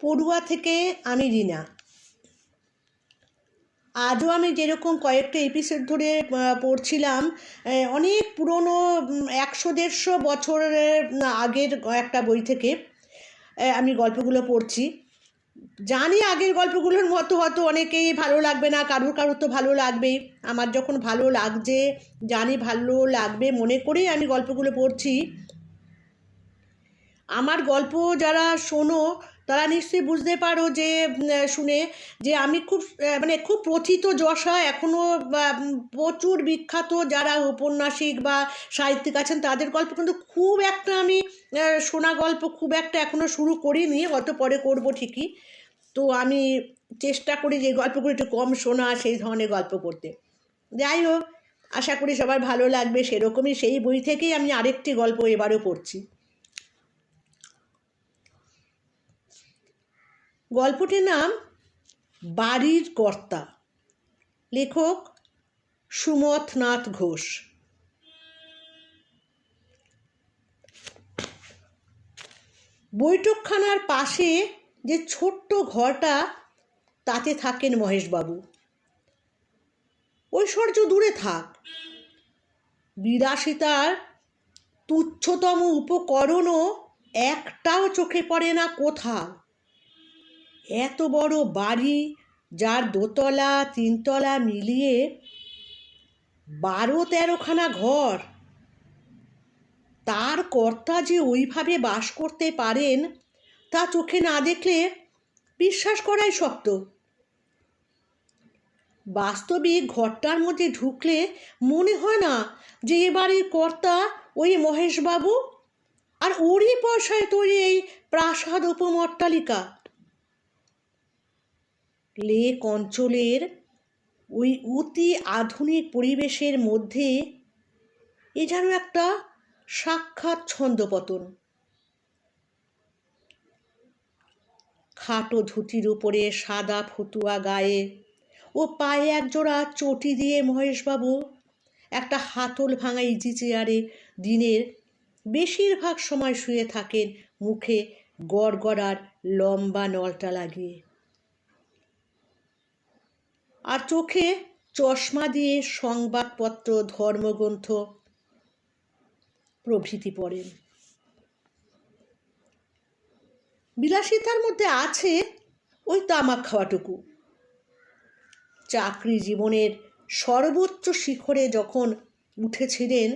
পড়ুয়া থেকে আমি রিনা। আজও আমি যেরকম কয়েকটা এপিসোড ধরে পড়ছিলাম, অনেক পুরনো 100-150 বছরের আগের একটা বই থেকে আমি গল্পগুলো পড়ছি। জানি আগের গল্পগুলোর মতো হয়তো অনেকেই ভালো লাগবে না, কারুর কারুর তো ভালো লাগবেই। আমার যখন ভালো লাগছে, জানি ভালো লাগবে মনে করেই আমি গল্পগুলো পড়ছি। আমার গল্প যারা শোনো তারা নিশ্চয়ই বুঝতে পারো যে শুনে যে আমি খুব প্রথিতযশা এখনও প্রচুর বিখ্যাত যারা ঔপন্যাসিক বা সাহিত্যিক আছেন তাদের গল্প কিন্তু খুব একটা আমি শোনা গল্প খুব একটা এখনও শুরু করিনি, হয়তো পরে করব ঠিকই। তো আমি চেষ্টা করি যে গল্পগুলো একটু কম শোনা সেই ধরনের গল্প করতে। যাই হোক, আশা করি সবার ভালো লাগবে। সেরকমই সেই বই থেকেই আমি আরেকটি গল্প এবারও পড়ছি। গল্পটির নাম বাড়ির কর্তা, লেখক সুমথনাথ ঘোষ। বৈঠকখানার পাশে যে ছোট্ট ঘরটা, তাতে থাকেন মহেশবাবু। ঐশ্বর্য দূরে থাক, বিলাসিতার তুচ্ছতম উপকরণও একটাও চোখে পড়ে না কোথাও। এত বড় বাড়ি, যার দোতলা তিনতলা মিলিয়ে 12-13খানা ঘর, তার কর্তা যে ওইভাবে বাস করতে পারেন তা চোখে না দেখলে বিশ্বাস করাই শক্ত। বাস্তবিক ঘরটার মধ্যে ঢুকলে মনে হয় না যে এ বাড়ির কর্তা ওই মহেশবাবু, আর ওরই পয়সায় তৈরি এই প্রাসাদ উপমট্টালিকা। লেক অঞ্চলের ওই অতি আধুনিক পরিবেশের মধ্যে এ যেন একটা সাক্ষাৎ ছন্দপতন। খাটো ধুতির উপরে সাদা ফতুয়া গায়ে ও পায়ে একজোড়া চটি দিয়ে মহেশবাবু একটা হাতল ভাঙা ইজি চেয়ারে দিনের বেশিরভাগ সময় শুয়ে থাকেন, মুখে গড়গড়ার লম্বা নলটা লাগিয়ে, আর চোখে চশমা দিয়ে সংবাদপত্র, ধর্মগ্রন্থ প্রভৃতি পড়েন। বিলাসিতার মধ্যে আছে ওই তামাক খাওয়াটুকু। চাকরি জীবনের সর্বোচ্চ শিখরে যখন উঠেছিলেন,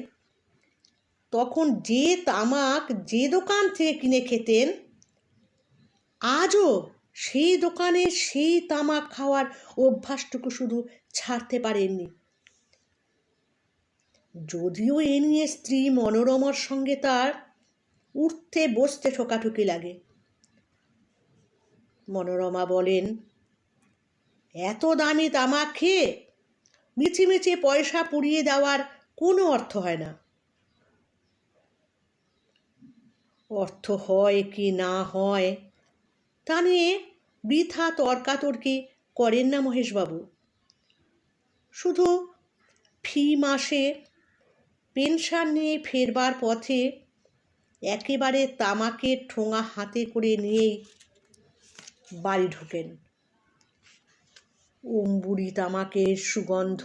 তখন যে তামাক যে দোকান থেকে কিনে খেতেন, আজও সেই দোকানে সেই তামাক খাওয়ার অভ্যাসটুকু শুধু ছাড়তে পারেননি। যদিও এ নিয়ে স্ত্রী মনোরমার সঙ্গে তার উঠতে বসতে ঠোকাঠুকি লাগে। মনোরমা বলেন, এত দামি তামাক খেয়ে মিছিমিছি পয়সা পুড়িয়ে দেওয়ার কোনো অর্থ হয় না। অর্থ হয় কি না হয় তা নিয়ে বৃথা তর্কাতর্কি করেন না মহেশবাবু। শুধু ফি মাসে পেনশন নিয়ে ফেরবার পথে একেবারে তামাকের ঠোঙা হাতে করে নিয়েই বাড়ি ঢোকেন। অম্বুরি তামাকের সুগন্ধ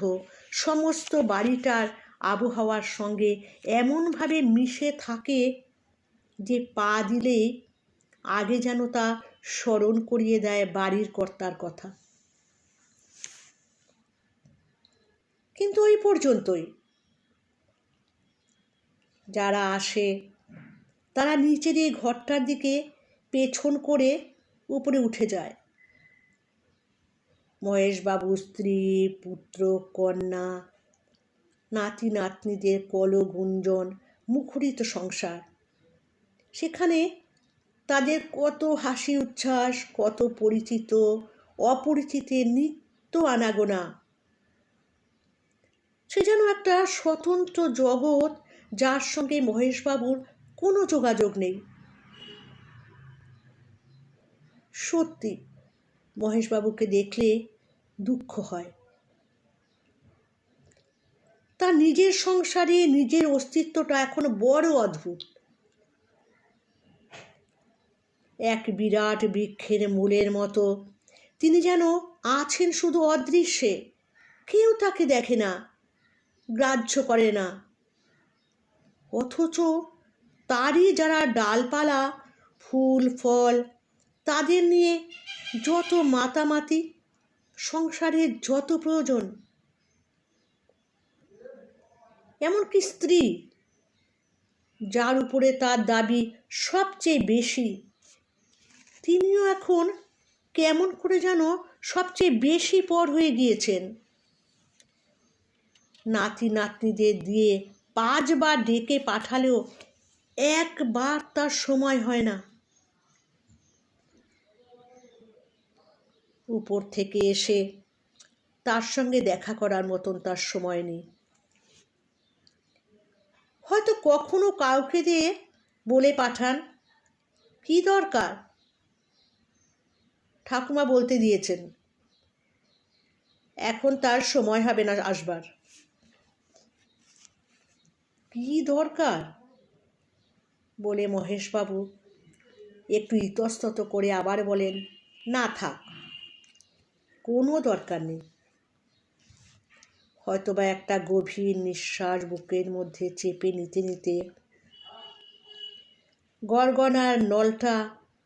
সমস্ত বাড়িটার আবহাওয়ার সঙ্গে এমনভাবে মিশে থাকে যে পা দিলে আগে যেন তা স্মরণ করিয়ে দেয় বাড়ির কর্তার কথা। কিন্তু ওই পর্যন্তই। যারা আসে তারা নিচের এই ঘরটার দিকে পেছন করে উপরে উঠে যায়। মহেশবাবু স্ত্রী, পুত্র, কন্যা, নাতি নাতনিদের কলগুঞ্জন মুখরিত সংসার। সেখানে তাদের কত হাসি উচ্ছ্বাস, কত পরিচিত অপরিচিতের নিত্য আনাগোনা। সে যেন একটা স্বতন্ত্র জগৎ, যার সঙ্গে মহেশবাবুর কোনো যোগাযোগ নেই। সত্যি মহেশবাবুকে দেখলে দুঃখ হয়। তার নিজের সংসারে নিজের অস্তিত্বটা এখন বড় অদ্ভুত। এক বিরাট বৃক্ষের মূলের মতো। তিনি যেন আছেন শুধু অদৃশ্যে, কেউ তাকে দেখে না, গ্রাহ্য করে না। অথচ তারই যারা ডালপালা, ফুল ফল, তাদের নিয়ে যত মাতামাতি, সংসারের যত প্রয়োজন, এমনকি স্ত্রী, যার উপরে তার দাবি সবচেয়ে বেশি, তিনিও এখন কেমন করে যেন সবচেয়ে বেশি পর হয়ে গিয়েছেন। নাতি নাতনিদের দিয়ে 5 বার ডেকে পাঠালেও একবার তার সময় হয় না। উপর থেকে এসে তার সঙ্গে দেখা করার মতন তার সময় নেই। হয়তো কখনো কাউকে দিয়ে বলে পাঠান, কি দরকার, ঠাকুমা বলতে দিয়েছেন, এখন তার সময় হবে না আসবার। কি দরকার বলে মহেশবাবু একটু ইতস্তত করে আবার বলেন, না থাক, কোনো দরকার নেই। হয়তোবা একটা গভীর নিঃশ্বাস বুকের মধ্যে চেপে নিতে নিতে গড়গড়ার নলটা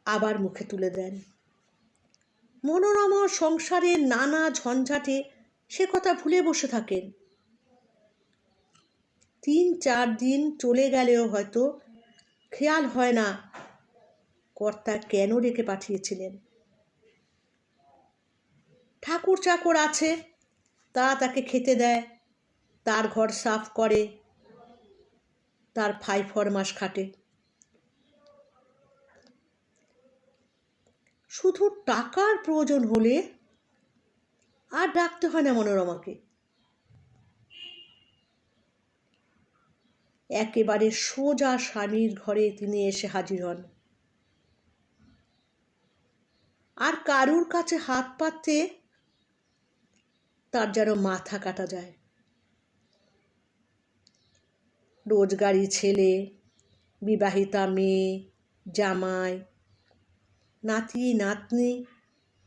আবার মুখে তুলে দেন। মনোরমা সংসারের নানা ঝঞ্ঝাটে সে কথা ভুলে বসে থাকেন। 3-4 দিন চলে গেলেও হয়তো খেয়াল হয় না কর্তা কেন রেখে পাঠিয়েছিলেন। ঠাকুর চাকর আছে, তা তাকে খেতে দেয়, তার ঘর সাফ করে, তার ফাই ফরমাস খাটে। শুধু টাকার প্রয়োজন হলে আর ডাকতে হয় না মনোরমাকে। একেবারে সোজা স্বামীর ঘরে তিনি এসে হাজির হন। আর কারুর কাছে হাত পাততে তার যেন মাথা কাটা যায়। রোজগারি ছেলে, বিবাহিতা মেয়ে, জামাই, নাতি নাতনি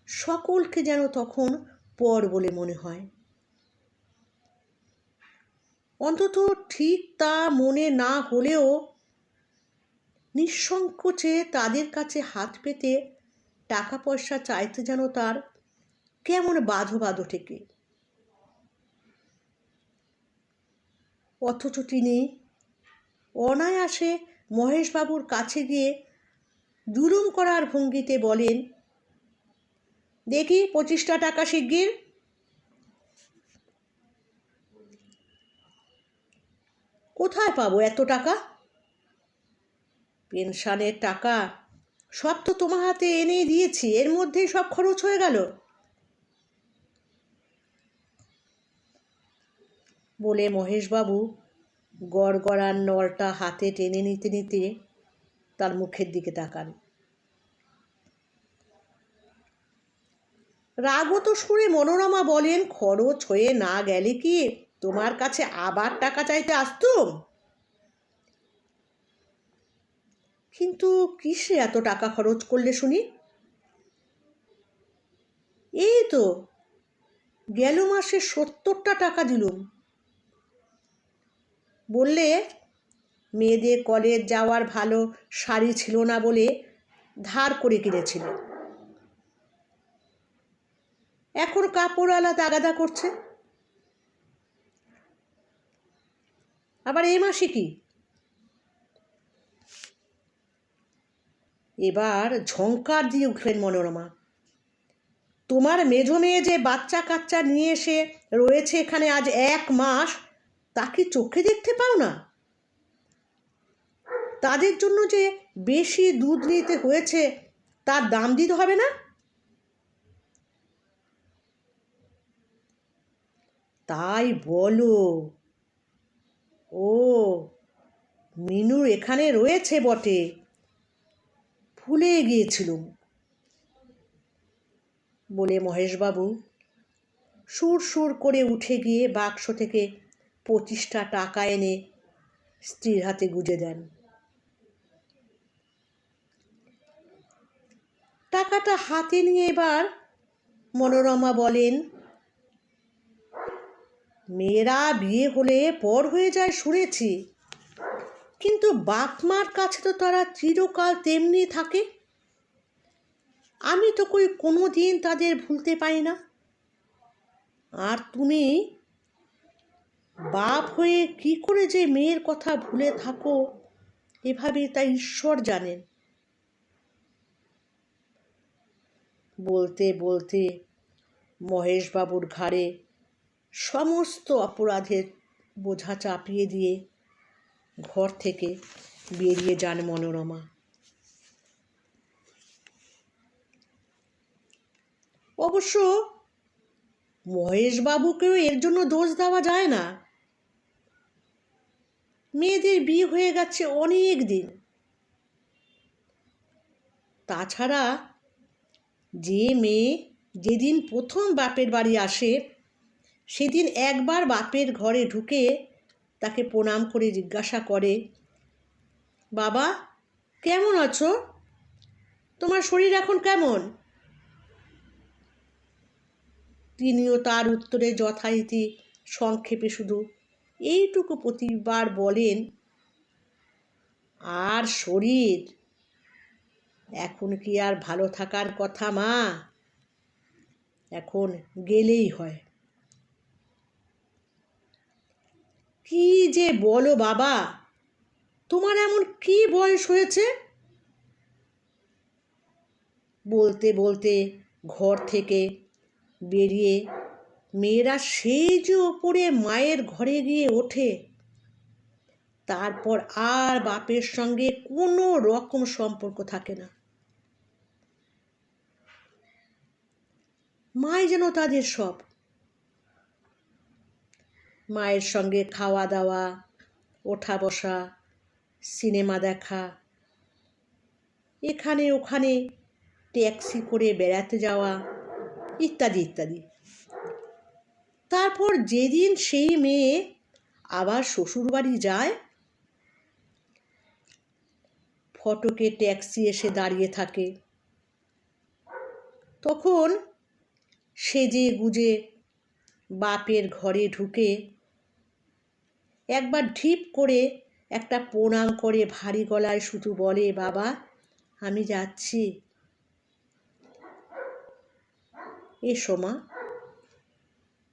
সকলকে যেন তখন পর বলে মনে হয়। অন্তত ঠিক তা মনে না হলেও নিঃসংকোচে তাদের কাছে হাত পেতে টাকা পয়সা চাইতে যেন তার কেমন বাধো বাধো ঠেকে। অথচ তিনি অনায়াসে মহেশবাবুর কাছে গিয়ে জুলুম করার ভঙ্গিতে বলেন, দেখি 25টা টাকা শিগগির। কোথায় পাবো এত টাকা? পেনশনের টাকা সব তো তোমার হাতে এনে দিয়েছি, এর মধ্যেই সব খরচ হয়ে গেল বলে মহেশবাবু গড়গড়ার নলটা হাতে টেনে নিতে নিতে তার মুখের দিকে তাকান। রাগত সুরে মনোরমা বলেন, খরচ হয়ে না গেলে কি তোমার কাছে আবার টাকা চাইতে আসতুম? কিন্তু কিসে এত টাকা খরচ করলে শুনি? এই তো গেল মাসে 70টা টাকা দিলুম। বললে মেয়েদের কলেজ যাওয়ার ভালো শাড়ি ছিল না বলে ধার করে কিনেছিল, এখন কাপড়ওয়ালা তাগাদা করছে। আবার এ মাসে কি? এবার ঝংকার দিয়ে উঠলেন মনোরমা, তোমার মেঝো মেয়ে যে বাচ্চা কাচ্চা নিয়ে এসে রয়েছে এখানে আজ 1 মাস, তা কি চোখে দেখতে পাও না? তাদের জন্য যে বেশি দুধ নিতে হয়েছে তার দাম দিতে হবে না? তাই বলো? ও, মিনু এখানে রয়েছে বটে, ভুলে গিয়েছিলুম বলে মহেশবাবু সুর সুর করে উঠে গিয়ে বাক্স থেকে 25টা টাকা এনে স্ত্রীর হাতে গুজে দেন। টাকাটা হাতে নিয়ে এবার মনোরমা বলেন, মেয়েরা বিয়ে হলে পর হয়ে যায় শুনেছি, কিন্তু বাপ মার কাছে তো তারা চিরকাল তেমনি থাকে। আমি তো কোনো দিন তাদের ভুলতে পারি না। আর তুমি বাপ হয়ে কি করে যে মেয়ের কথা ভুলে থাকো এভাবে, তা ঈশ্বর জানেন। বলতে বলতে মহেশবাবুর ঘাড়ে সমস্ত অপরাধের বোঝা চাপিয়ে দিয়ে ঘর থেকে বেরিয়ে যান মনোরমা। অবশ্য মহেশবাবুকেও এর জন্য দোষ দেওয়া যায় না। মেয়েদের বিয়ে হয়ে গেছে অনেক দিন। তাছাড়া যে মেয়ে যেদিন প্রথম বাপের বাড়ি আসে সেদিন একবার বাপের ঘরে ঢুকে তাকে প্রণাম করে জিজ্ঞাসা করে, বাবা কেমন আছো, তোমার শরীর এখন কেমন? তিনিও তার উত্তরে যথারীতি সংক্ষেপে শুধু এইটুকু প্রতিবার বলেন, আর শরীর এখন কি আর ভালো থাকার কথা মা, এখন গেলেই হয়। কি যে বলো বাবা, তোমার এমন কি বয়স হয়েছে? বলতে বলতে ঘর থেকে বেরিয়ে মেয়েরা সেই যে ওপরে মায়ের ঘরে গিয়ে ওঠে, তারপর আর বাপের সঙ্গে কোনো রকম সম্পর্ক থাকে না। মাই যেন তাদের সব। মায়ের সঙ্গে খাওয়া দাওয়া, ওঠা বসা, সিনেমা দেখা, এখানে ওখানে ট্যাক্সি করে বেড়াতে যাওয়া, ইত্যাদি ইত্যাদি। তারপর যেদিন সেই মেয়ে আবার শ্বশুরবাড়ি যায়, ফটকে ট্যাক্সি এসে দাঁড়িয়ে থাকে, তখন সেজে গুজে বাপের ঘরে ঢুকে একবার ঢিপ করে একটা প্রণাম করে ভারী গলায় শুধু বলে, বাবা আমি যাচ্ছি, এসো মা।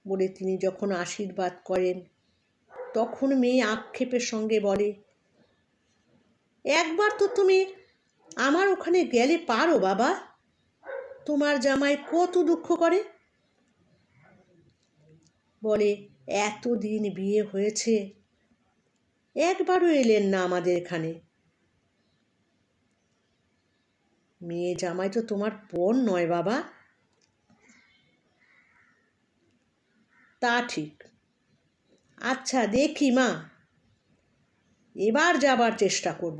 বলে তিনি যখন আশীর্বাদ করেন, তখন মেয়ে আক্ষেপের সঙ্গে বলে, একবার তো তুমি আমার ওখানে গেলে পারো বাবা, তোমার জামাই কত দুঃখ করে। বলে, এতদিন বিয়ে হয়েছে, একবারও এলেন না আমাদের এখানে। মেয়ে জামাই তো তোমার পণ নয় বাবা। তা ঠিক, আচ্ছা দেখি মা, এবার যাবার চেষ্টা করব।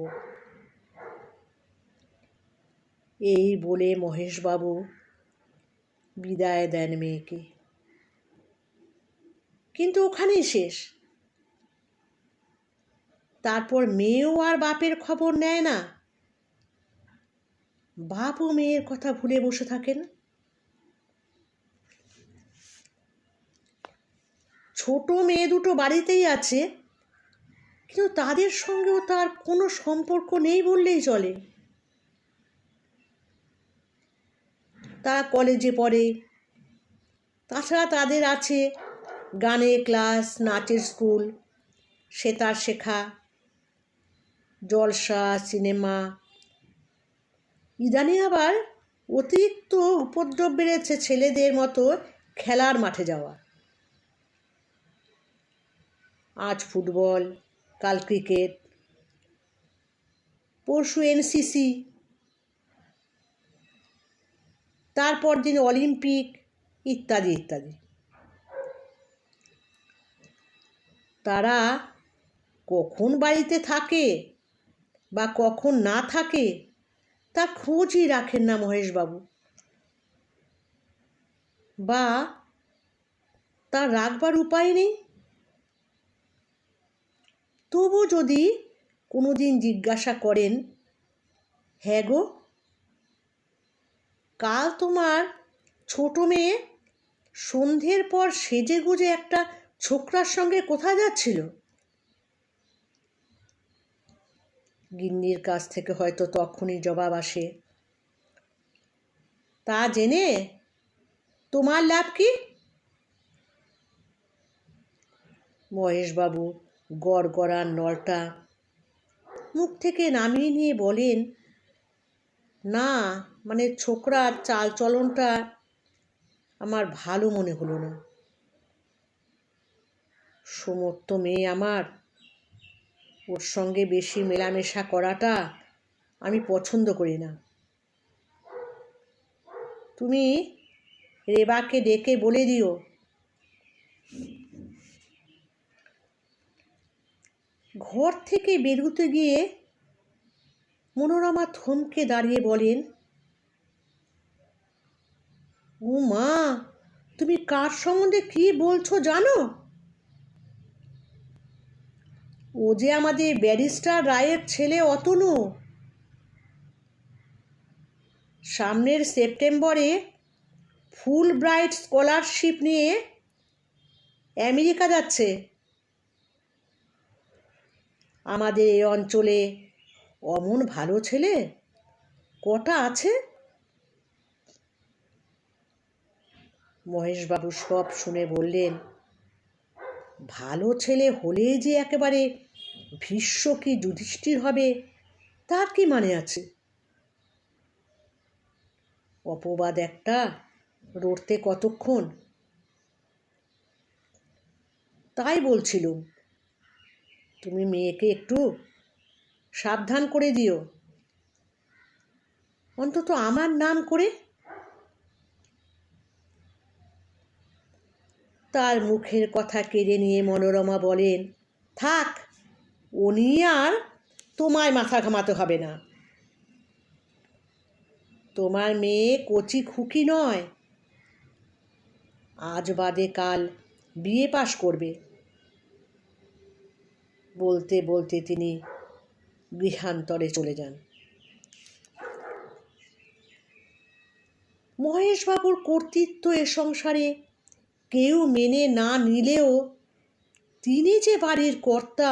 এই বলে মহেশবাবু বিদায় দেন মেয়েকে। কিন্তু ওখানেই শেষ। তারপর মেয়েও আর বাপের খবর নেয় না। বাপও মেয়ের কথা ভুলে বসে থাকেন। ছোট মেয়ে দুটো বাড়িতেই আছে, কিন্তু তাদের সঙ্গেও তার কোনো সম্পর্ক নেই বললেই চলে। তারা কলেজে পড়ে, তাছাড়া তাদের আছে গানের ক্লাস, নাচের স্কুল, সেতার শেখা, জলসা, সিনেমা। ইদানিং আবার অতিরিক্ত উপদ্রব বেড়েছে ছেলেদের মতো খেলার মাঠে যাওয়া। আজ ফুটবল, কাল ক্রিকেট, পরশু এনসিসি, তারপর দিন অলিম্পিক, ইত্যাদি ইত্যাদি। তারা কখন বাড়িতে থাকে বা কখন না থাকে তা খোঁজই রাখেন না মহেশবাবু, বা তা রাখবার উপায় নেই। তবু যদি কোনো দিন জিজ্ঞাসা করেন, হ্যাঁ গো কাল তোমার ছোট মেয়ে সন্ধ্যের পর সেজেগুজে একটা ছোকরার সঙ্গে কোথায় যাচ্ছিল? গিন্নির কাছ থেকে হয়তো তখনই জবাব আসে, তা জেনে তোমার লাভ কি? মহেশবাবু গড়গড়ার নলটা মুখ থেকে নামিয়ে নিয়ে বলেন, না, মানে ছোকরার চাল চলনটা আমার ভালো মনে হলো না। সমর্থ মেয়ে আমার, ওর সঙ্গে বেশি মেলামেশা করাটা আমি পছন্দ করি না। তুমি রেবাকে ডেকে বলে দিও। ঘর থেকে বেরোতে গিয়ে মনোরমা থমকে দাঁড়িয়ে বলেন, ও মা, তুমি কার সম্বন্ধে কি বলছো জানো? ও যে আমাদের ব্যারিস্টার রায়ের ছেলে অতনু। সামনের সেপ্টেম্বরে ফুল ব্রাইট স্কলারশিপ নিয়ে আমেরিকা যাচ্ছে। আমাদের এই অঞ্চলে অমন ভালো ছেলে কটা আছে? মহেশবাবু সব শুনে বললেন, ভালো ছেলে হলেই যে একেবারে ভীষ্ম কি যুধিষ্ঠির হবে তার কি মানে আছে? অপবাদ একটা রড়তে কতক্ষণ। তাই বলছিলুম, তুমি মেয়েকে একটু সাবধান করে দিও, অন্তত আমার নাম করে। তার মুখের কথা কেড়ে নিয়ে মনোরমা বলেন, থাক, ও নিয়ে আর তোমায় মাথা ঘামাতে হবে না। তোমার মেয়ে কচি খুকি নয়, আজ বাদে কাল বিয়ে পাশ করবে। বলতে বলতে তিনি গৃহান্তরে চলে যান। মহেশবাবুর কর্তৃত্ব এ সংসারে কেউ মেনে না নিলেও তিনি যে বাড়ির কর্তা,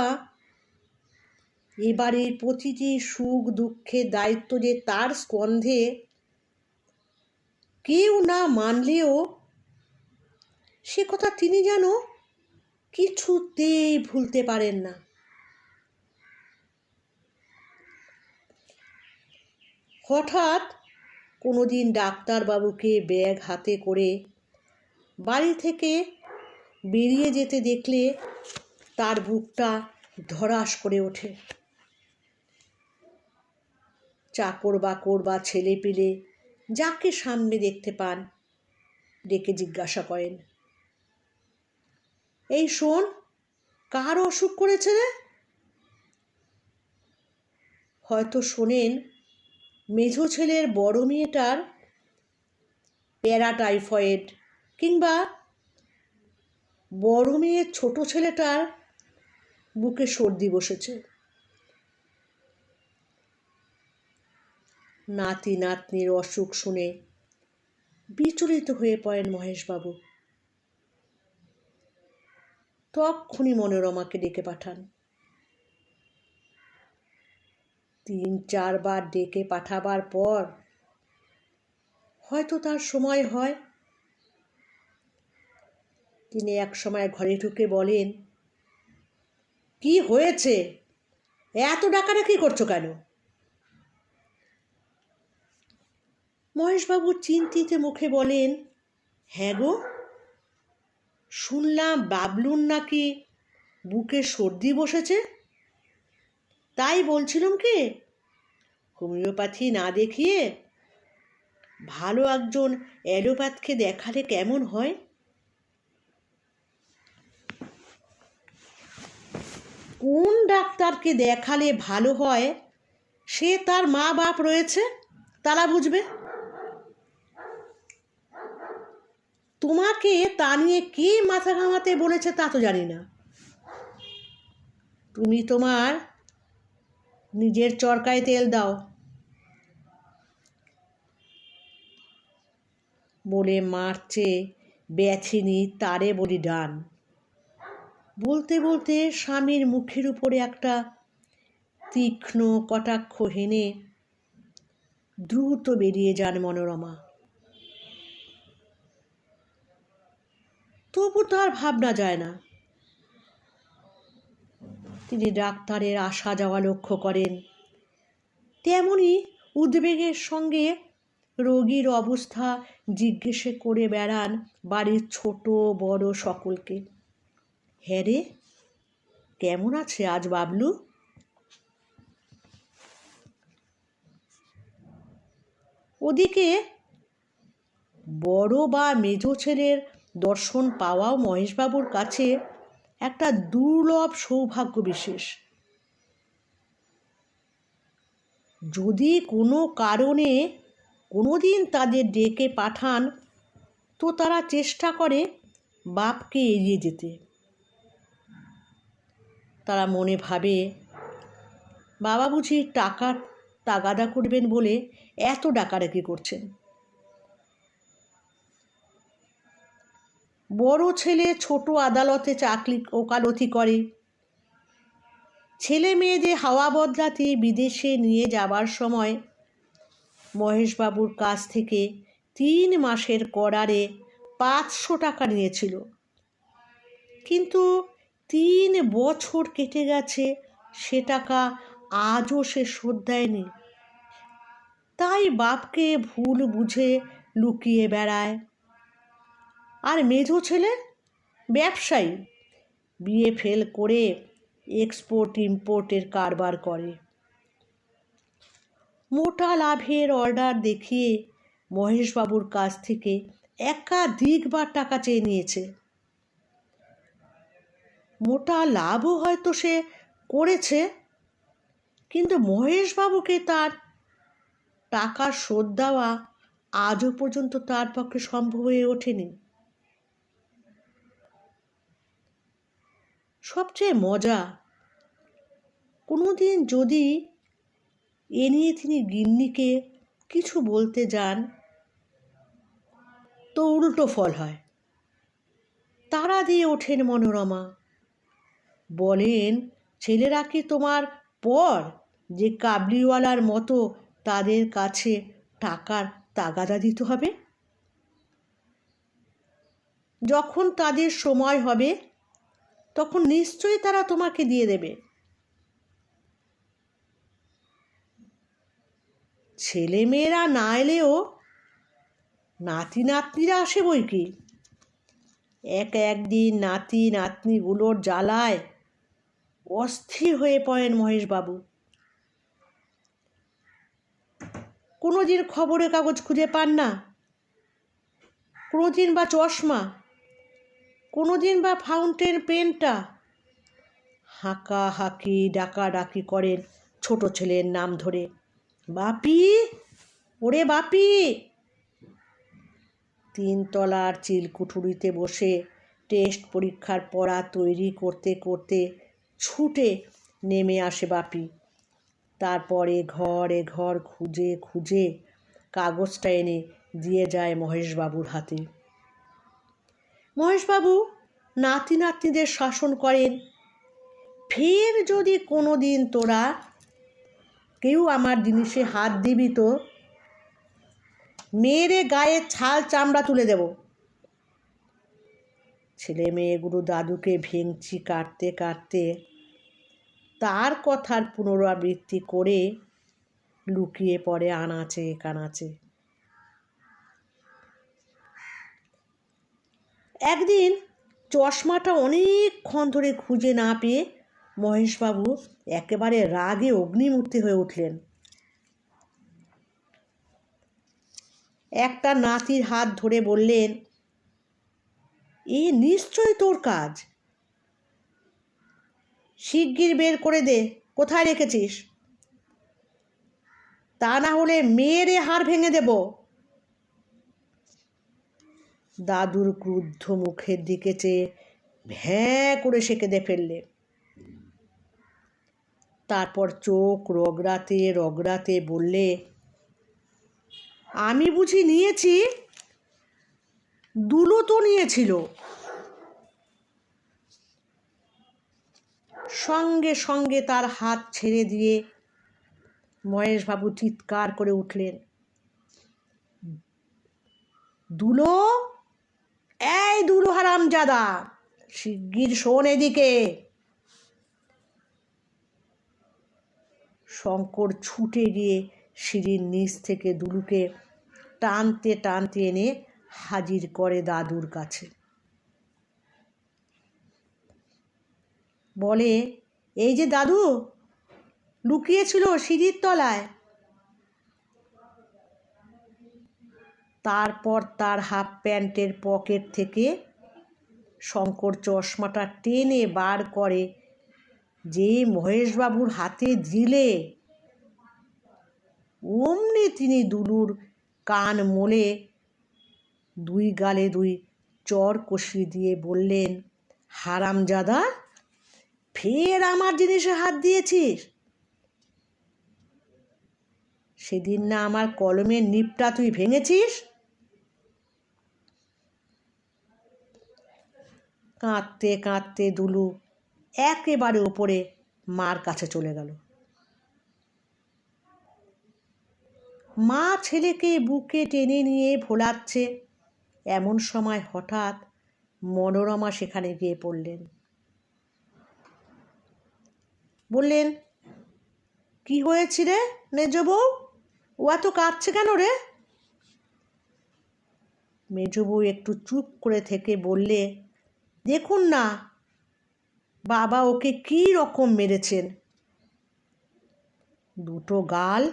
এ বাড়ির প্রতিটি সুখ দুঃখের দায়িত্ব যে তার স্কন্ধে, কেউ না মানলেও সে কথা তিনি যেন কিছুতেই ভুলতে পারেন না। হঠাৎ কোনোদিন ডাক্তারবাবুকে ব্যাগ হাতে করে বাড়ি থেকে বেরিয়ে যেতে দেখলে তার বুকটা ধড়াস করে ওঠে। চাকর বাকর বা ছেলে পিলে যাকে সামনে দেখতে পান ডেকে জিজ্ঞাসা করেন, এই শোন, কার অসুখ করেছে রে? হয়তো শোনেন মেঝো ছেলের বড় মেয়েটার প্যারাটাইফয়েড, কিংবা বড় মেয়ের ছোট ছেলেটার বুকে সর্দি বসেছে। নাতি নাতনির অসুখ শুনে বিচলিত হয়ে পড়েন মহেশবাবু। তক্ষুনি মনোরমাকে ডেকে পাঠান। 3-4 বার ডেকে পাঠাবার পর হয়তো তার সময় হয়। তিনি এক সময় ঘরে ঢুকে বলেন, কি হয়েছে, এত ডাকাডাকি করছো কেন? মহেশবাবু চিন্তিত মুখে বলেন, হ্যাঁ গো, শুনলাম বাবলুর নাকি বুকে সর্দি বসেছে। তাই বলছিলাম কি, হোমিওপ্যাথি না দেখিয়ে ভালো একজন অ্যালোপ্যাথকে দেখালে কেমন হয়? কোন ডাক্তারকে দেখালে ভালো হয় সে তার মা বাপ রয়েছে, তারা বুঝবে। তোমাকে তা নিয়ে কে মাথা ঘামাতে বলেছে তা তো জানি না। তুমি তোমার নিজের চরকায় তেল দাও। বলে মারছে ব্যাথিনি তারে বলি ডান। বলতে বলতে স্বামীর মুখের উপরে একটা তীক্ষ্ণ কটাক্ষ হেনে দ্রুত বেরিয়ে যান মনোরমা। তবু তার ভাবনা যায় না। তিনি ডাক্তারের আসা যাওয়া লক্ষ্য করেন, তেমনি উদ্বেগের সঙ্গে রোগীর অবস্থা জিজ্ঞেস করে বেড়ান বাড়ির ছোট বড় সকলকে। হ্যাঁ রে, কেমন আছে আজ বাবলু? ওদিকে বড় বা মেজ ছেলের দর্শন পাওয়াও মহেশবাবুর কাছে একটা দুর্লভ সৌভাগ্য বিশেষ। যদি কোনো কারণে কোনোদিন তাদের ডেকে পাঠান তো তারা চেষ্টা করে বাপকে এড়িয়ে যেতে। তারা মনে ভাবে বাবা বুঝি টাকার তাগাদা করবেন বলে এত ডাকাডাকি করছেন। বড় ছেলে ছোট আদালতে চাকরি ওকালতি করে। ছেলে মেয়েদের হাওয়া বদলাতে বিদেশে নিয়ে যাবার সময় মহেশবাবুর কাছ থেকে 3 মাসের করারে 500 টাকা নিয়েছিল, কিন্তু 3 বছর কেটে গেছে, সে টাকা আজও সে শোধ দেয়নি। তাই বাপকে ভুল বুঝে লুকিয়ে বেড়ায়। আর মেজ ছেলে ব্যবসায়ী, বিয়ে ফেল করে এক্সপোর্ট ইম্পোর্টের কারবার করে। মোটা লাভের অর্ডার দেখিয়ে মহেশবাবুর কাছ থেকে একাধিকবার টাকা চেয়ে নিয়েছে। মোটা লাভও হয়তো সে করেছে, কিন্তু মহেশবাবুকে তার টাকা শোধ দেওয়া আজও পর্যন্ত তার পক্ষে সম্ভব হয়ে ওঠেনি। সবচেয়ে মজা, কোনোদিন যদি এ নিয়ে তিনি গিন্নিকে কিছু বলতে যান তো উল্টো ফল হয়। তাড়া দিয়ে ওঠেন মনোরমা, বলেন ছেলেরা কি তোমার পর যে কাবলিওয়ালার মতো তাদের কাছে টাকার তাগাদা দিতে হবে? যখন তাদের সময় হবে তখন নিশ্চয়ই তারা তোমাকে দিয়ে দেবে। ছেলে মেয়েরা না এলেও নাতি নাতনিরা আসে বই কি। একদিন নাতি নাতনিগুলোর জ্বালায় অস্থির হয়ে পড়েন মহেশবাবু। কোনোদিন খবরের কাগজ খুঁজে পান না, কোনোদিন বা চশমা, কোনোদিন বা ফাউন্টেন পেনটা। হাঁকাহাঁকি ডাকাডাকি করেন ছোট ছেলের নাম ধরে, বাপি, ওরে বাপি। 3 তলার চিলকুঠুরিতে বসে টেস্ট পরীক্ষার পড়া তৈরি করতে করতে ছুটে নেমে আসে বাপি। তারপরে ঘরে ঘর খুঁজে খুঁজে কাগজটা এনে দিয়ে যায় মহেশবাবুর হাতে। মহেশবাবু নাতি নাতনিদের শাসন করেন, ফের যদি কোনো দিন তোরা কেউ আমার জিনিসে হাত দিবি তো মেরে গায়ে ছাল চামড়া তুলে দেব। ছেলে মেয়েগুলো দাদুকে ভেঙচি কাটতে কাটতে তার কথার পুনরাবৃত্তি করে লুকিয়ে পড়ে আনাচে কানাচে। একদিন চশমাটা অনেকক্ষণ ধরে খুঁজে না পেয়ে মহেশবাবু একেবারে রাগে অগ্নিমূর্তি হয়ে উঠলেন। একটা নাতির হাত ধরে বললেন, এ নিশ্চয়ই তোর কাজ, শিগগির বের করে দে কোথায় রেখেছিস, তা না হলে মেরে হাড় ভেঙে দেব। দাদুর ক্রুদ্ধ মুখের দিকে চেয়ে ভ্যাঁ করে সে কেঁদে ফেললে। তারপর চোখ রগড়াতে রগড়াতে বললে, আমি বুঝি নিয়েছি দুলো তো নিয়েছিল। সঙ্গে সঙ্গে তার হাত ছেড়ে দিয়ে মহেশবাবু চিৎকার করে উঠলেন, দুলো, এই দুলো হারামজাদা, শিগগির শোন এদিকে। শঙ্কর ছুটে গিয়ে সিঁড়ির নিচ থেকে দুলুকে টানতে টানতে এনে হাজির করে দাদুর কাছে। বলে, এই যে দাদু লুকিয়েছিল সিঁড়ির তলায়। তারপর তার হাফ প্যান্টের পকেট থেকে শঙ্কর চশমাটা টেনে বার করে, যে মহেশবাবুর হাতে দিলে অমনি তিনি দুলুর কান মোলে দুই গালে দুই চর কষিয়ে দিয়ে বললেন, হারামজাদা, ফের আমার জিনিসে হাত দিয়েছিস? সেদিন না আমার কলমের নিপটা তুই ভেঙেছিস? কাঁদতে কাঁদতে দুলু একেবারে উপরে মার কাছে চলে গেল। মা ছেলেকে বুকে টেনে নিয়ে ভোলাচ্ছে। এমন সময় হঠাৎ মনোরমা সেখানে গিয়ে পড়লেন। বললেন, কি হয়েছে রে মেজ বউ? ও এত কাঁদছে কেন রে? মেজ বউ একটু চুপ করে থেকে বললে, দেখুন না বাবা ওকে কি রকম মেরেছেন। দুটো গাল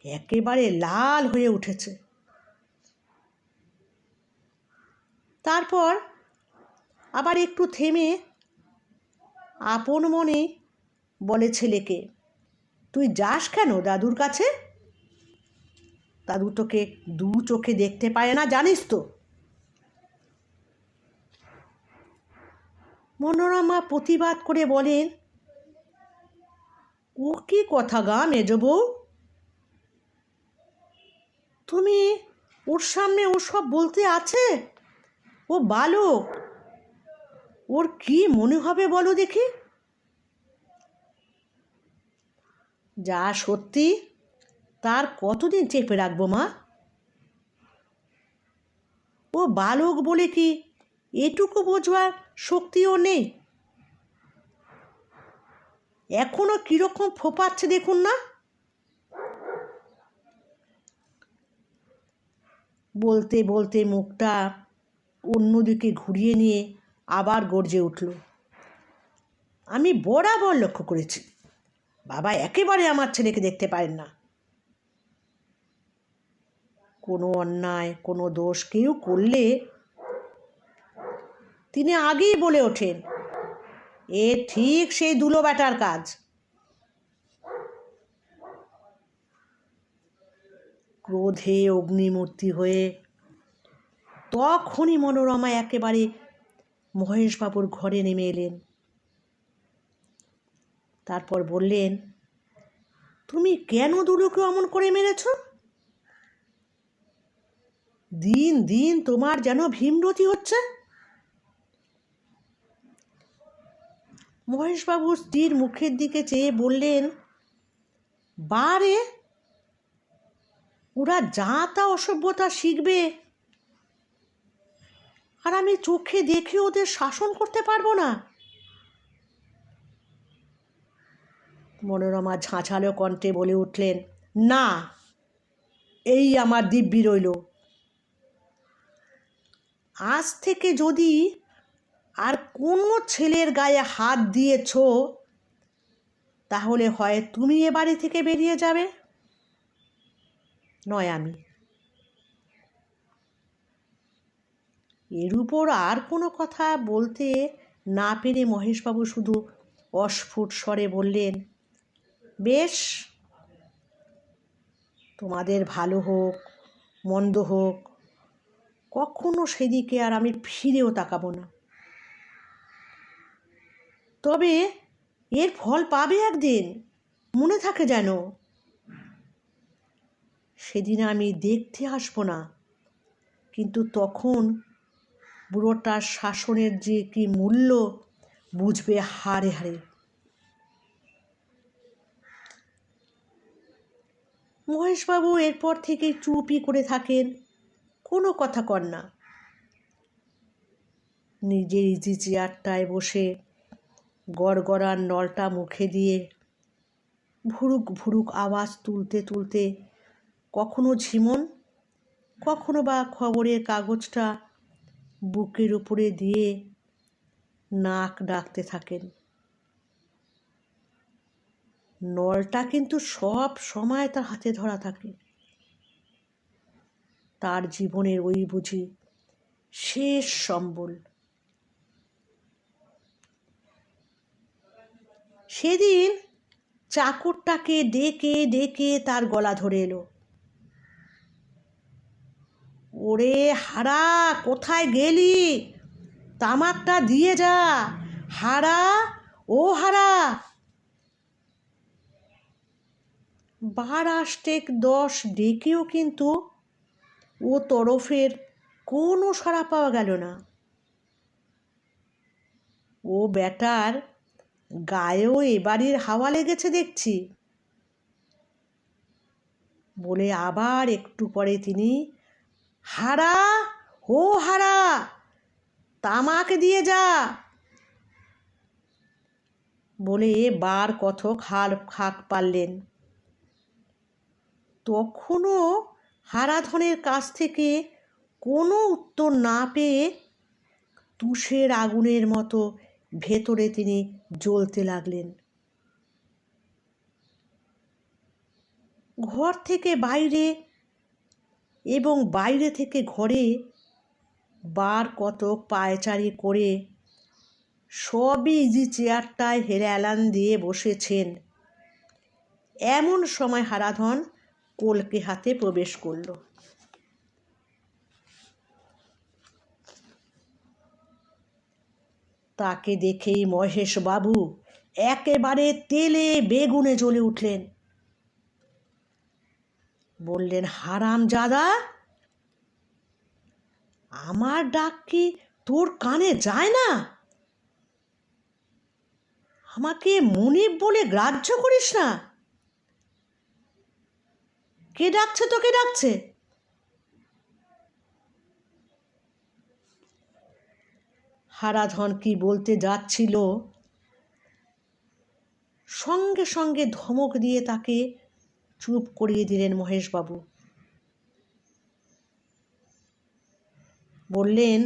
একেবারে লাল হয়ে উঠেছে। তারপর আবার একটু থেমে আপন মনে বলে ছেলেকে, তুই যাস কেন দাদুর কাছে? দাদু তোকে দু চোখে দেখতে পায় না, জানিস তো? মনোরমা প্রতিবাদ করে বলেন, ও কি কথা গা মেজ বউ? তুমি ওর সামনে ওসব বলতে আছে? ও বালক, ওর কি মনে হবে বলো দেখি? যা সত্যি তার কতদিন চেপে রাখবো মা? ও বালক বলে কি এটুকু বোঝবার শক্তিও নেই? এখনো কিরকম ফোপাচ্ছে দেখুন না। বলতে বলতে মুখটা অন্যদিকে ঘুরিয়ে নিয়ে আবার গর্জে উঠল, আমি বরাবর লক্ষ্য করেছি বাবা একেবারে আমার ছেলেকে দেখতে পারেন না। কোনো অন্যায় কোনো দোষ কেউ করলে তিনি আগেই বলে ওঠেন, এ ঠিক সেই দুলো ব্যাটার কাজ। ক্রোধে অগ্নিমূর্তি হয়ে তখনই মনোরমা একেবারে মহেশবাবুর ঘরে নেমে এলেন। তারপর বললেন, তুমি কেন দুলোকে অমন করে মেরেছ? দিন দিন তোমার যেন ভীমরতি হচ্ছে। মহেশবাবু স্ত্রীর মুখের দিকে চেয়ে বললেন, বারে ওরা যা তা অসভ্যতা শিখবে, আর আমি চোখে দেখে ওদের শাসন করতে পারবো না? মনোরমা ঝাঁঝালো কণ্ঠে বলে উঠলেন, না, এই আমার দিব্যি রইল। আজ থেকে যদি আর কোনো ছেলের গায়ে হাত দিয়েছ, তাহলে হয় তুমি এ বাড়ি থেকে বেরিয়ে যাবে, নয় আমি। এর উপর আর কোনো কথা বলতে না পেরে মহেশবাবু শুধু অস্ফুট স্বরে বললেন, বেশ, তোমাদের ভালো হোক মন্দ হোক, কখনো সেদিকে আর আমি ফিরেও তাকাবো না। তবে এর ফল পাবে একদিন, মনে থাকে যেন। সেদিন আমি দেখতে আসবো না, কিন্তু তখন বুড়োটার শাসনের যে কি মূল্য বুঝবে হাড়ে হাড়ে। মহেশবাবু এরপর থেকে চুপই করে থাকেন, কোনো কথা কন না। নিজের ইজি চেয়ারটায় বসে গড়গড়ার নলটা মুখে দিয়ে ভুরুক ভুরুক আওয়াজ তুলতে তুলতে কখনো ঝিমন, কখনো বা খবরের কাগজটা বুকের উপরে দিয়ে নাক ডাকতে থাকেন। নলটা কিন্তু সব সময় তার হাতে ধরা থাকে। তার জীবনের ওই বুঝি শেষ সম্বল। সেদিন চাকরটাকে ডেকে ডেকে তার গলা ধরে এলো। ওরে হারা, কোথায় গেলি? তামাকটা দিয়ে যা হারা, ও হারা। 12 ডেকেও কিন্তু ও তরফের কোনো সাড়া পাওয়া গেল না। ও বেটার গায়েও এবাড়ির হাওয়া লেগেছে দেখছি বলে আবার একটু পরে তিনি হারা, ও হারা, তামাক দিয়ে যা বলে বার কথক হাঁক পারলেন। তখনও হারাধনের কাছ থেকে কোনো উত্তর না পেয়ে তুষের আগুনের মতো ভেতরে তিনি জ্বলতে লাগলেন। ঘর থেকে বাইরে এবং বাইরে থেকে ঘরে বার কতক পায়চারি করে সবই ইজি চেয়ারটায় হেলান দিয়ে বসেছেন। এমন সময় হারাধন কলকে হাতে প্রবেশ করল। তাকে দেখেই মহেশবাবু একেবারে তেলে বেগুনে জ্বলে উঠলেন। বললেন, হারামজাদা, আমার ডাক কি তোর কানে যায় না? আমাকে মনিব বলে গ্রাহ্য করিস না? কে ডাকছে তোকে ডাকছে? হারাধন কি বলতে যাচ্ছিল সঙ্গে সঙ্গে ধমক দিয়ে তাকে চুপ করিয়ে দিলেন মহেশবাবু। বললেন,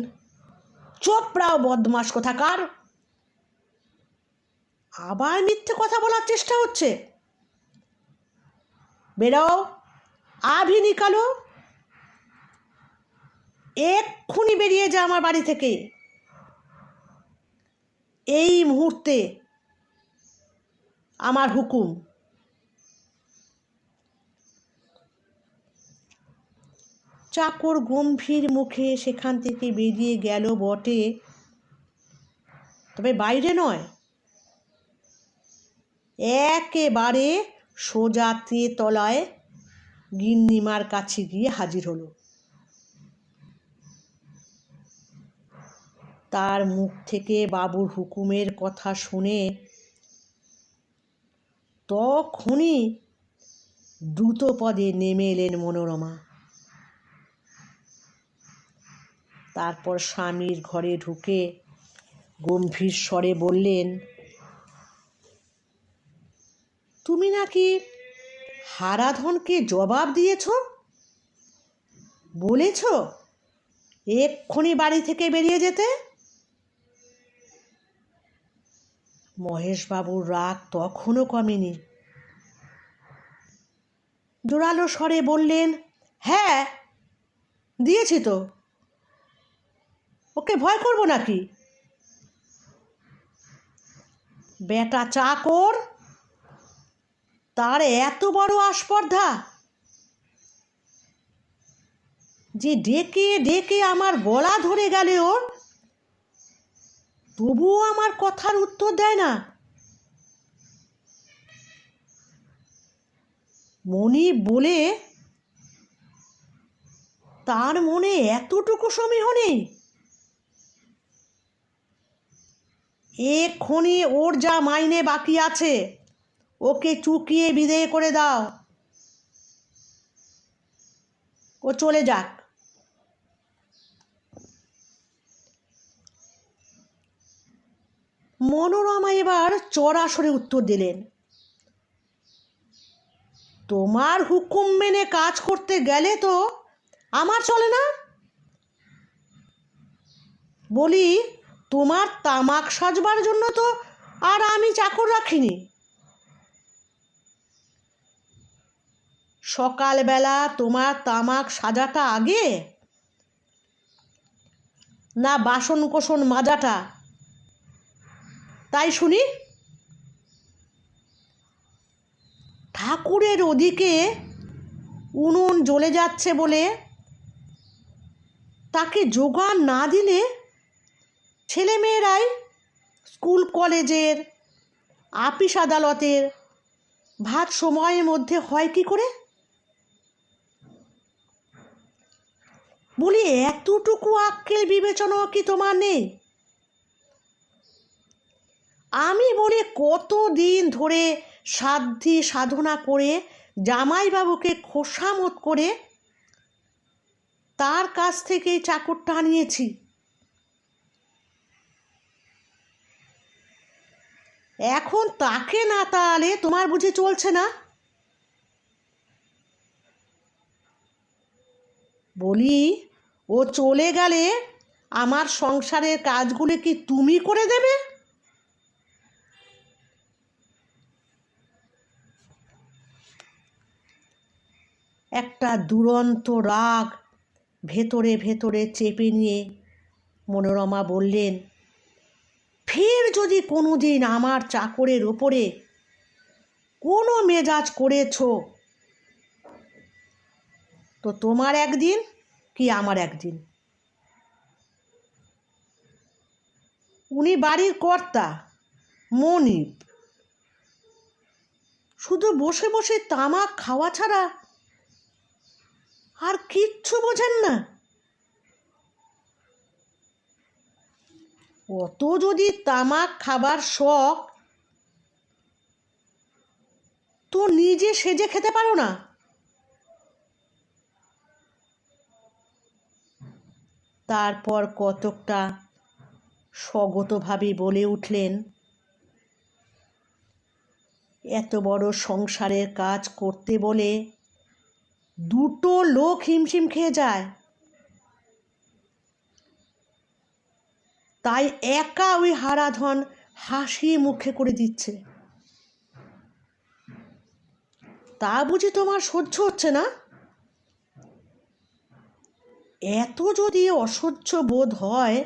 চোপড়াও বদমাস কোথাকার, আবার মিথ্যে কথা বলার চেষ্টা হচ্ছে। বেরো, আভি নিকালো, এক্ষুনি বেরিয়ে যা আমার বাড়ি থেকে, এই মুহূর্তে আমার হুকুম। চাকর গম্ভীর মুখে সেখান থেকে বেরিয়ে গেল বটে, তবে বাইরে নয়, একেবারে সোজা তলায় গিন্নিমার কাছে গিয়ে হাজির হলো। তার মুখ থেকে বাবুর হুকুমের কথা শুনে তখনই দ্রুত পদে নেমে এলেন মনোরমা। তারপর স্বামীর ঘরে ঢুকে গম্ভীর স্বরে বললেন, তুমি নাকি হারাধনকে জবাব দিয়েছ? বলেছ এক্ষুনি বাড়ি থেকে বেরিয়ে যেতে? মহেশবাবুর রাগ তখনও কমেনি। জোরালো স্বরে বললেন, হ্যাঁ দিয়েছি তো, ওকে ভয় করব নাকি? বেটা চাকর, তার এত বড় আস্পর্ধা যে ডেকে ডেকে আমার গলা ধরে গেলে ওর, তবুও আমার কথার উত্তর দেয় না। মনিব বলে তার মনে এতটুকু সমীহ নেই? এক্ষুনি ওর যা মাইনে বাকি আছে ওকে চুকিয়ে বিদেয় করে দাও, ও চলে যাক। মনোরমা এবার চড়াসড়ে উত্তর দিলেন, তোমার হুকুম মেনে কাজ করতে গেলে তো আমার চলে না। বলি, তোমার তামাক সাজবার জন্য তো আর আমি চাকর রাখিনি। সকালবেলা তোমার তামাক সাজাটা আগে না বাসন কোসন মাজাটা, তাই শুনি। ঠাকুরের ওদিকে উনুন জ্বলে যাচ্ছে বলে তাকে জোগান না দিলে ছেলেমেয়েরাই স্কুল কলেজের আপিস আদালতের ভাত সময়ের মধ্যে হয় কি করে? বলি, এতটুকু আক্কেল বিবেচনা কি তোমার নেই? আমি বলি, কতদিন ধরে সাধ্যি সাধনা করে জামাইবাবুকে খোসামত করে তার কাছ থেকে চাকরটা আনিয়েছি। এখন তাকে না তাহলে তোমার বুঝি চলছে না? বলি, ও চলে গেলে আমার সংসারের কাজগুলি কি তুমি করে দেবে? একটা দুরন্ত রাগ ভেতরে ভেতরে চেপে নিয়ে মনোরমা বললেন, ফের যদি কোনো দিন আমার চাকরের ওপরে কোনো মেজাজ করেছ তো তোমার একদিন কি আমার একদিন। উনি বাড়ির কর্তা মনিব, শুধু বসে বসে তামাক খাওয়া ছাড়া আর কিচ্ছু বোঝেন না। অত যদি তামাক খাবার শখ তো নিজে সেজে খেতে পারো না? তারপর কতকটা স্বগতভাবে বলে উঠলেন, এত বড় সংসারের কাজ করতে বলে দুটো লোক হিমশিম খেয়ে যায়, তাই একা ওই হারাধন হাসি মুখে করে দিচ্ছে। তা বুঝি তোমার সহ্য হচ্ছে না? এত যদি অসহ্য বোধ হয়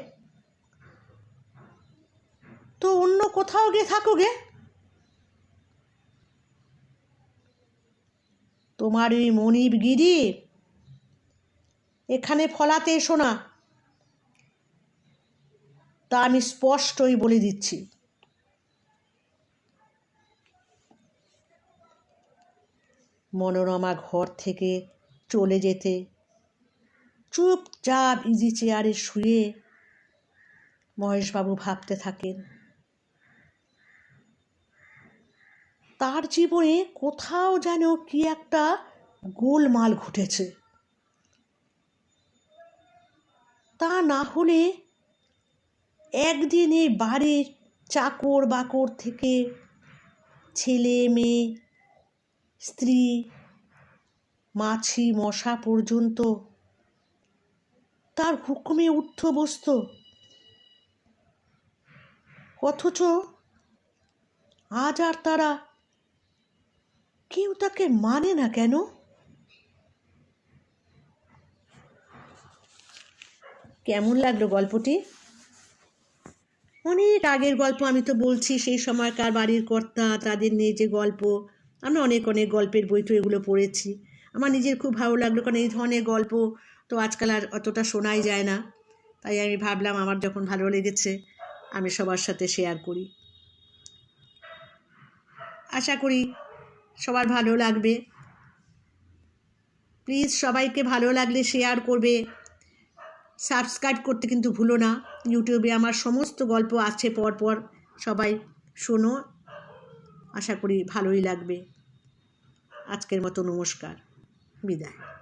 তো অন্য কোথাও গিয়ে থাকো গে। তোমার ওই মনিবগিরি এখানে ফলাতে এসো না, তা আমি স্পষ্টই বলে দিচ্ছি। মনোরমা ঘর থেকে চলে যেতে চুপচাপ ইজি চেয়ারে শুয়ে মহেশবাবু ভাবতে থাকেন, তার জীবনে কোথাও যেন কি একটা গোলমাল ঘটেছে। তা না হলে একদিন এই বাড়ির চাকর বাকর থেকে ছেলে মেয়ে স্ত্রী মাছি মশা পর্যন্ত তার হুকুমে উঠত বসত, অথচ আজ আর তারা কেউ তাকে মানে না কেন? কেমন লাগলো গল্পটি? অনেক আগের গল্প, আমি তো বলছি সেই সময়কার বাড়ির কর্তা তাদের নিয়ে যে গল্প, আমরা অনেক অনেক গল্পের বই তো এগুলো পড়েছি। আমার নিজের খুব ভালো লাগলো, কারণ এই ধরনের গল্প তো আজকাল আর অতটা শোনাই যায় না। তাই আমি ভাবলাম আমার যখন ভালো লেগেছে আমি সবার সাথে শেয়ার করি। আশা করি সবার ভালো লাগবে। প্লিজ সবাইকে ভালো লাগলে শেয়ার করবে, সাবস্ক্রাইব করতে কিন্তু ভুলো না। ইউটিউবে আমার সমস্ত গল্প আছে পরপর, সবাই শোনো, আশা করি ভালোই লাগবে। আজকের মতো নমস্কার, বিদায়।